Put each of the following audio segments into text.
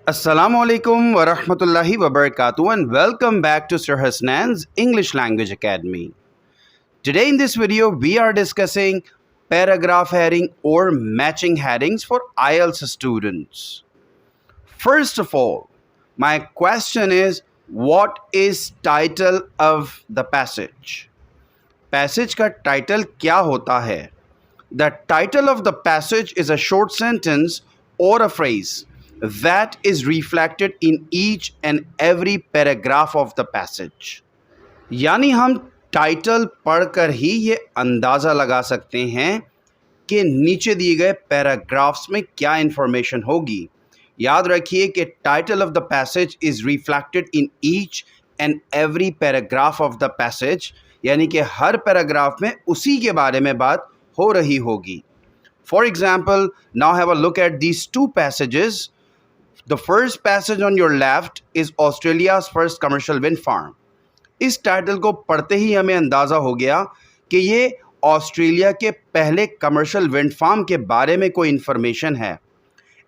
Assalamu alaikum wa rahmatullahi wa barakatuh and welcome back to Sir Hasnan's English Language Academy. Today in this video we are discussing paragraph heading or matching headings for IELTS students. First of all, my question is, what is title of the passage? Passage का title क्या होता है? The title of the passage is a short sentence or a phrase that is reflected in each and every paragraph of the passage. यानी हम title पढ़कर ही ये अंदाज़ा लगा सकते हैं कि नीचे दिए गए पैराग्राफ्स में क्या इंफॉर्मेशन होगी. याद रखिए कि title of the passage is reflected in each and every paragraph of the passage, यानी कि हर पैराग्राफ में उसी के बारे में बात हो रही होगी. For example, now have a look at these two passages. The first passage on your left is Australia's first commercial wind farm. इस टाइटल को पढ़ते ही हमें अंदाज़ा हो गया कि ये ऑस्ट्रेलिया के पहले कमर्शियल विंड फार्म के बारे में कोई इन्फॉर्मेशन है.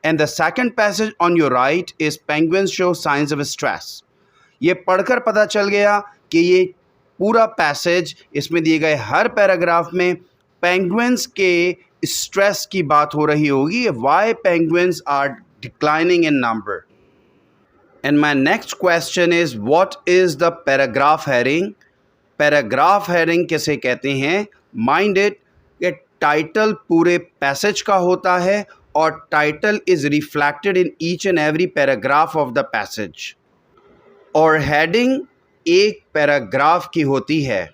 And the second passage on your right is penguins show science of stress. ये पढ़कर पता चल गया कि ये पूरा पैसेज, इसमें दिए गए हर पैराग्राफ में पेंगुइन्स के स्ट्रेस की बात हो रही होगी. Why penguins are declining in number. And my next question is, what is the paragraph heading? Paragraph heading किसे कहते हैं? Mind it कि टाइटल पूरे पैसेज का होता है और title is reflected in each and every paragraph of the passage. और हेडिंग एक पैराग्राफ की होती है.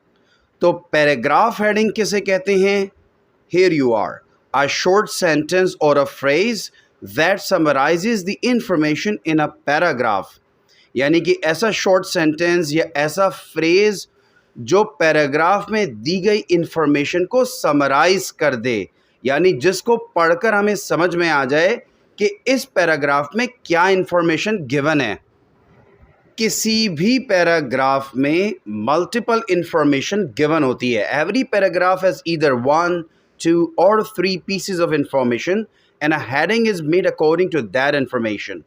तो पैराग्राफ हेडिंग किसे कहते हैं? Here you are, a short sentence or a phrase that summarizes the information in a paragraph. यानी कि ऐसा शॉर्ट सेंटेंस या ऐसा फ्रेज जो पैराग्राफ में दी गई इंफॉर्मेशन को समराइज कर दे, यानी जिसको पढ़कर हमें समझ में आ जाए कि इस पैराग्राफ में क्या इंफॉर्मेशन गिवन है. किसी भी पैराग्राफ में मल्टीपल इंफॉर्मेशन गिवन होती है. Every paragraph has either 1, 2 or 3 pieces of information and a heading is made according to that information.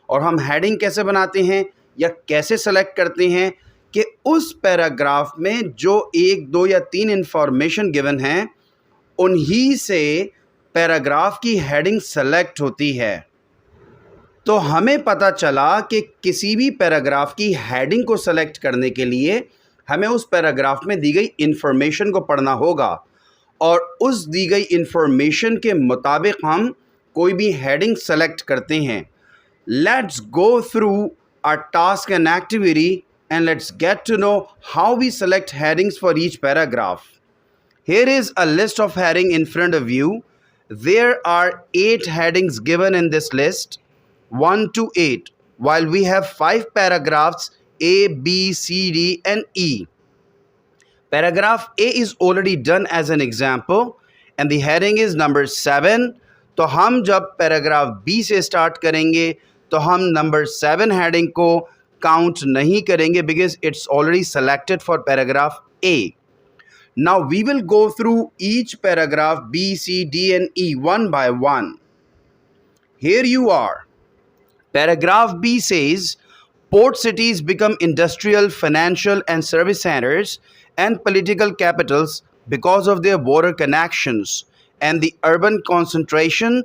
और हम हेडिंग कैसे बनाते हैं या कैसे सेलेक्ट करते हैं कि उस पैराग्राफ में जो 1, 2 या 3 इंफॉर्मेशन गिवन हैं उन्हीं से पैराग्राफ की हेडिंग सेलेक्ट होती है. तो हमें पता चला कि किसी भी पैराग्राफ की हेडिंग को सेलेक्ट करने के लिए हमें उस पैराग्राफ में दी गई इंफॉर्मेशन को पढ़ना होगा और उस दी गई इंफॉर्मेशन के मुताबिक हम कोई भी हेडिंग सेलेक्ट करते हैं. Let's go through a task and activity and let's get to know how we select headings for each paragraph. Here is a list of heading in front of you. There are 8 headings given in this list, 1 to 8, while we have 5 paragraphs A, B, C, D and E. Paragraph A is already done as an example and the heading is number 7. तो हम जब paragraph B से start करेंगे तो हम number 7 heading को count नहीं करेंगे because it's already selected for paragraph A. Now we will go through each paragraph B, C, D and E one by one. Here you are. Paragraph B says port cities become industrial, financial and service centers and political capitals because of their water connections and the urban concentration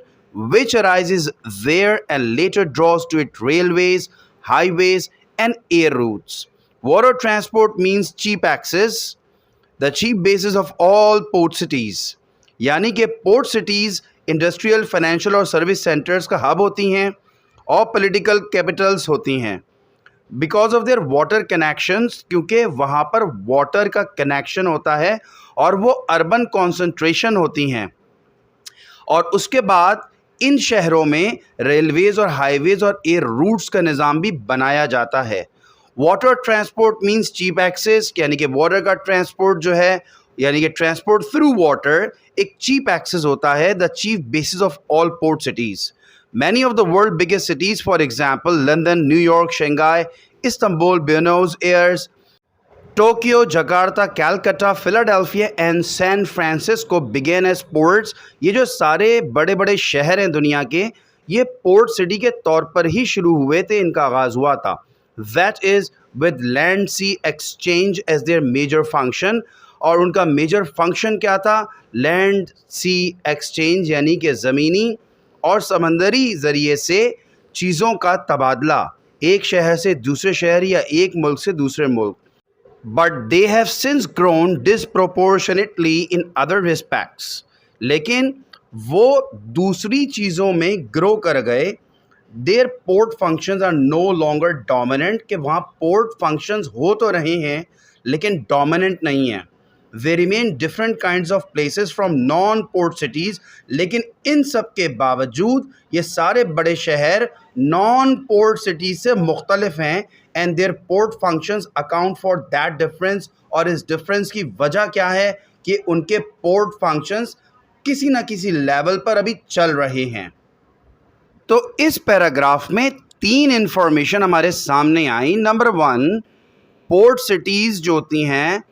which arises there and later draws to it railways, highways and air routes. Water transport means cheap access, the cheap basis of all port cities. यानी कि port cities industrial, financial और service centers का hub होती हैं और political capitals होती हैं. Because of their water connections, क्योंकि वहाँ पर वाटर का कनेक्शन होता है और वो अर्बन कॉन्सेंट्रेशन होती हैं. और उसके बाद इन शहरों में रेलवेज़ और हाईवेज़ और एयर रूट्स का निज़ाम भी बनाया जाता है. Water transport means cheap access, यानी कि वाटर का ट्रांसपोर्ट जो है, यानी कि ट्रांसपोर्ट थ्रू वाटर एक चीप एक्सेस होता है. The chief basis of all port cities. Many of the world's biggest cities, for example, London, New York, Shanghai, Istanbul, Buenos Aires, Tokyo, Jakarta, Calcutta, Philadelphia and San Francisco began as ports. ये जो सारे बड़े बड़े शहर हैं दुनिया के, ये पोर्ट सिटी के तौर पर ही शुरू हुए थे, इनका आगाज़ हुआ था। That is with land sea exchange as their major function, और उनका मेजर फंक्शन क्या था? लैंड सी एक्सचेंज, यानी कि ज़मीनी और समंदरी ज़रिए से चीज़ों का तबादला, एक शहर से दूसरे शहर या एक मुल्क से दूसरे मुल्क। But they have since grown disproportionately in other respects, लेकिन वो दूसरी चीज़ों में ग्रो कर गए। Their port functions are no longer dominant, कि वहाँ पोर्ट फंक्शंस हो तो रहे हैं लेकिन डोमिनेंट नहीं है। They remain different kinds of places from non port cities, लेकिन इन सब के बावजूद ये सारे बड़े शहर नॉन पोर्ट सिटीज़ से मुख्तलिफ हैं, and their port functions account for that difference. और इस डिफरेंस की वजह क्या है? कि उनके पोर्ट फंक्शंस किसी न किसी लेवल पर अभी चल रहे हैं। तो इस पैराग्राफ में 3 इंफॉर्मेशन हमारे सामने आई। नंबर 1, पोर्ट सिटीज़ जो होती हैं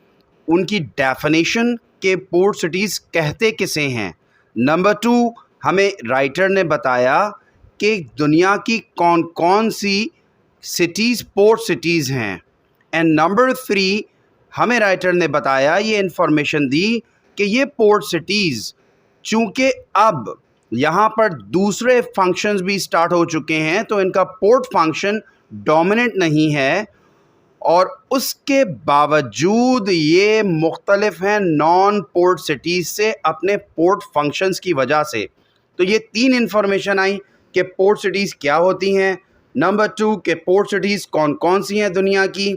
उनकी डेफिनेशन, के पोर्ट सिटीज़ कहते किसे हैं। नंबर 2, हमें राइटर ने बताया कि दुनिया की कौन कौन सी सिटीज़ पोर्ट सिटीज़ हैं। एंड नंबर 3, हमें राइटर ने बताया, ये इंफॉर्मेशन दी कि ये पोर्ट सिटीज़ चूँकि अब यहाँ पर दूसरे फंक्शंस भी स्टार्ट हो चुके हैं, तो इनका पोर्ट फंक्शन डोमिनेंट नहीं है, और उसके बावजूद ये मुख्तलिफ हैं नॉन पोर्ट सिटीज़ से अपने पोर्ट फंक्शंस की वजह से। तो ये 3 इंफॉर्मेशन आई कि पोर्ट सिटीज़ क्या होती हैं। नंबर 2 के पोर्ट सिटीज़ कौन कौन सी हैं दुनिया की।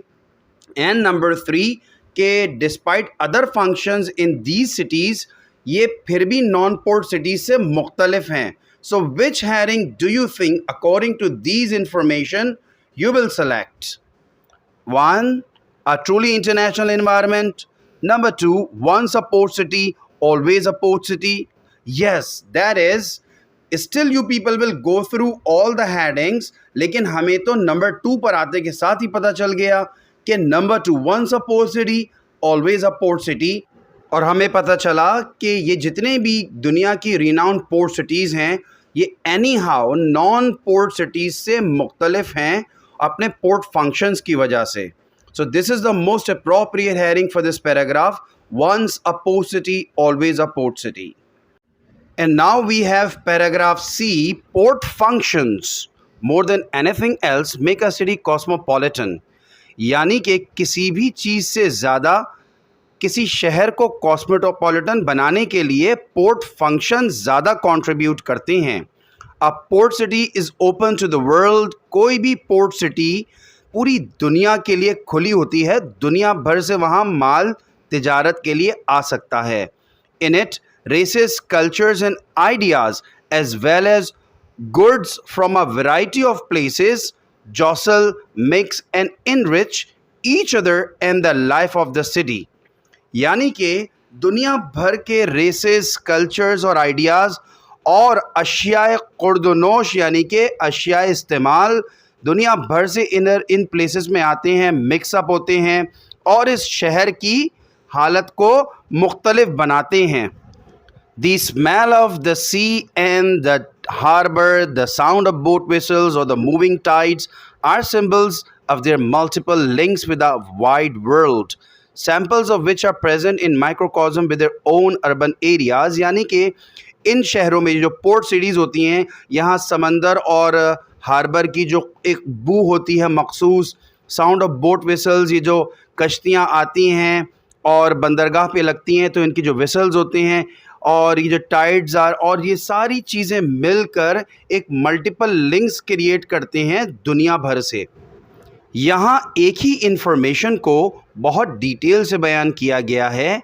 एंड नंबर 3 के despite other functions in these cities, ये फिर भी नॉन पोर्ट सिटीज़ से मुख्तलिफ हैं। So which heading do you think according to these information you will select? 1, a truly international environment. Number 2, once a port city, always a port city. Yes, that is, still you people will go through all the headings, लेकिन हमें तो number 2 पर आते के साथ ही पता चल गया कि number 2, once a port city, always a port city। और हमें पता चला कि ये जितने भी दुनिया की रिनाउंड पोर्ट सिटीज़ हैं, ये anyhow non port cities से मुख्तलिफ हैं अपने पोर्ट फंक्शंस की वजह से। So this is the most appropriate heading for this paragraph, once a port city always a port city. And now we have paragraph C, port functions more than anything else make a city cosmopolitan, यानी कि किसी भी चीज़ से ज़्यादा किसी शहर को cosmopolitan बनाने के लिए पोर्ट फंक्शन ज़्यादा कंट्रीब्यूट करते हैं। A port city is open to the world, कोई भी पोर्ट सिटी पूरी दुनिया के लिए खुली होती है, दुनिया भर से वहाँ माल तिजारत के लिए आ सकता है। In it races, cultures and ideas as well as goods from a variety of places jostle, mix and enrich each other and the life of the city, यानी कि दुनिया भर के रेसेस, कल्चर्स और आइडियाज़ और अशियाए खुर्दनोश, यानी कि अशियाए इस्तेमाल दुनिया भर से इन प्लेसेस में आते हैं, मिक्सअप होते हैं और इस शहर की हालत को मुख्तलिफ बनाते हैं। The smell of the sea and the harbor, the sound of boat whistles or the moving tides are symbols of their multiple links with the wide world, samples of which are present in microcosm with their own urban areas। यानी कि इन शहरों में जो port cities होती हैं, यहाँ समंदर और हार्बर की जो एक बू होती है मखसूस, साउंड ऑफ बोट विसल्स, ये जो कश्तियाँ आती हैं और बंदरगाह पे लगती हैं तो इनकी जो विसल्स होते हैं, और ये जो टाइड्स आर, और ये सारी चीज़ें मिलकर एक मल्टीपल लिंक्स क्रिएट करते हैं दुनिया भर से। यहाँ एक ही इंफॉर्मेशन को बहुत डिटेल से बयान किया गया है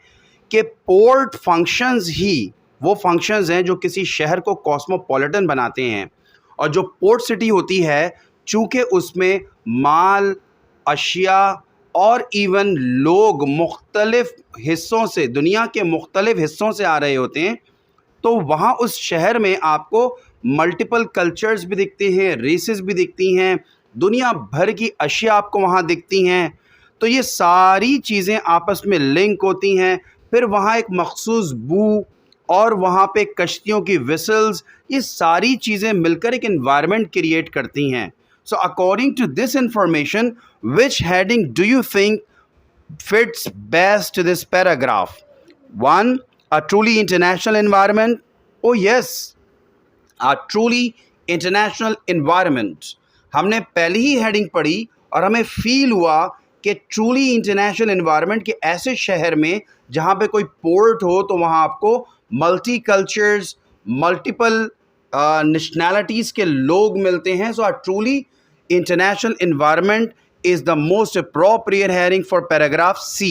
कि पोर्ट फंक्शंस ही वो फंक्शंस हैं जो किसी शहर को कॉस्मोपॉलिटन बनाते हैं, और जो पोर्ट सिटी होती है चूँकि उसमें माल, अशिया और इवन लोग मुख्तलिफ हिस्सों से, दुनिया के मुख्तलिफ हिस्सों से आ रहे होते हैं, तो वहाँ उस शहर में आपको मल्टीपल कल्चर्स भी दिखते हैं, रेसेस भी दिखती हैं, दुनिया भर की अशिया आपको वहाँ दिखती हैं। तो ये सारी चीज़ें आपस में लिंक होती हैं, फिर वहाँ एक मखसूस बू और वहाँ पे कश्तियों की विसल्स, ये सारी चीज़ें मिलकर एक इन्वायरमेंट क्रिएट करती हैं. So according to this information, which heading do you think fits best to this paragraph? 1. A truly international environment. Oh yes, a truly international environment. हमने पहली ही हेडिंग पढ़ी और हमें फील हुआ कि ट्रूली इंटरनेशनल एनवायरनमेंट के ऐसे शहर में जहाँ पे कोई पोर्ट हो तो वहाँ आपको मल्टी कल्चर्स, मल्टीपल नेशनैलिटीज़ के लोग मिलते हैं. So a truly international environment is the most appropriate heading for paragraph C.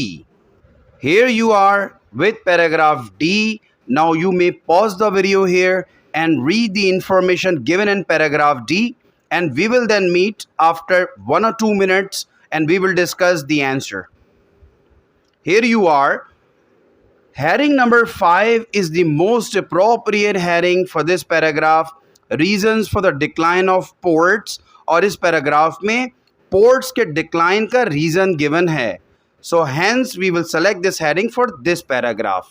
Here you are with paragraph D. Now you may pause the video here and read the information given in paragraph D, and we will then meet after 1 or 2 minutes and we will discuss the answer. Here you are. Heading number 5 is the most appropriate heading for this paragraph. Reasons for the decline of ports. और इस paragraph में ports के decline का reason given है. So hence we will select this heading for this paragraph.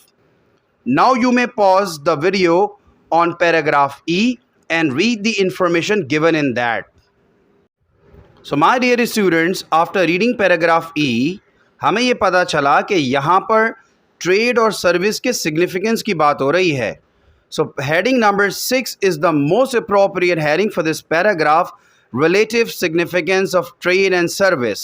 Now you may pause the video on paragraph E and read the information given in that. So my dear students, after reading paragraph E हमें ये पता चला कि यहाँ पर trade और service के significance की बात हो रही है. So heading number 6 is the most appropriate heading for this paragraph, relative significance of trade and service.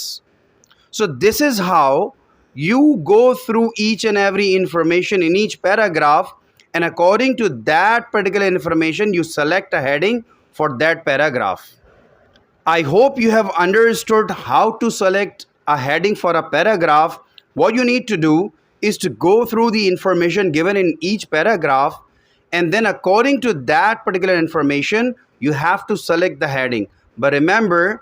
So this is how you go through each and every information in each paragraph, and according to that particular information you select a heading for that paragraph. I hope you have understood how to select a heading for a paragraph. What you need to do is to go through the information given in each paragraph, and then according to that particular information you have to select the heading. But remember,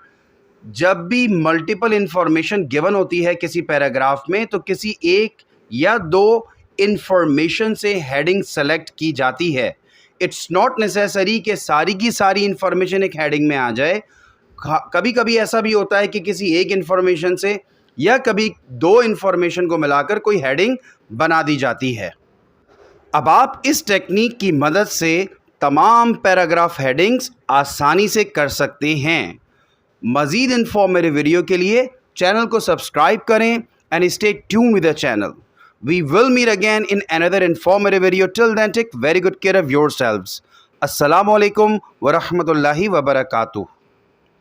जब भी multiple information given होती है किसी paragraph में तो किसी एक या दो इंफॉर्मेशन से हेडिंग सेलेक्ट की जाती है. इट्स नॉट नेसेसरी कि सारी की सारी इंफॉर्मेशन एक हेडिंग में आ जाए. कभी कभी ऐसा भी होता है कि किसी एक इंफॉर्मेशन से या कभी दो इंफॉर्मेशन को मिलाकर कोई हेडिंग बना दी जाती है. अब आप इस टेक्निक की मदद से तमाम पैराग्राफ हेडिंग्स आसानी से कर सकते हैं. मज़ीद इन्फॉर्मेटिव वीडियो के लिए चैनल को सब्सक्राइब करें and stay tuned with the channel. We will meet again in another informative video. Till then take very good care of yourselves. अस्सलामु अलैकुम व रहमतुल्लाहि व बरकातुहू.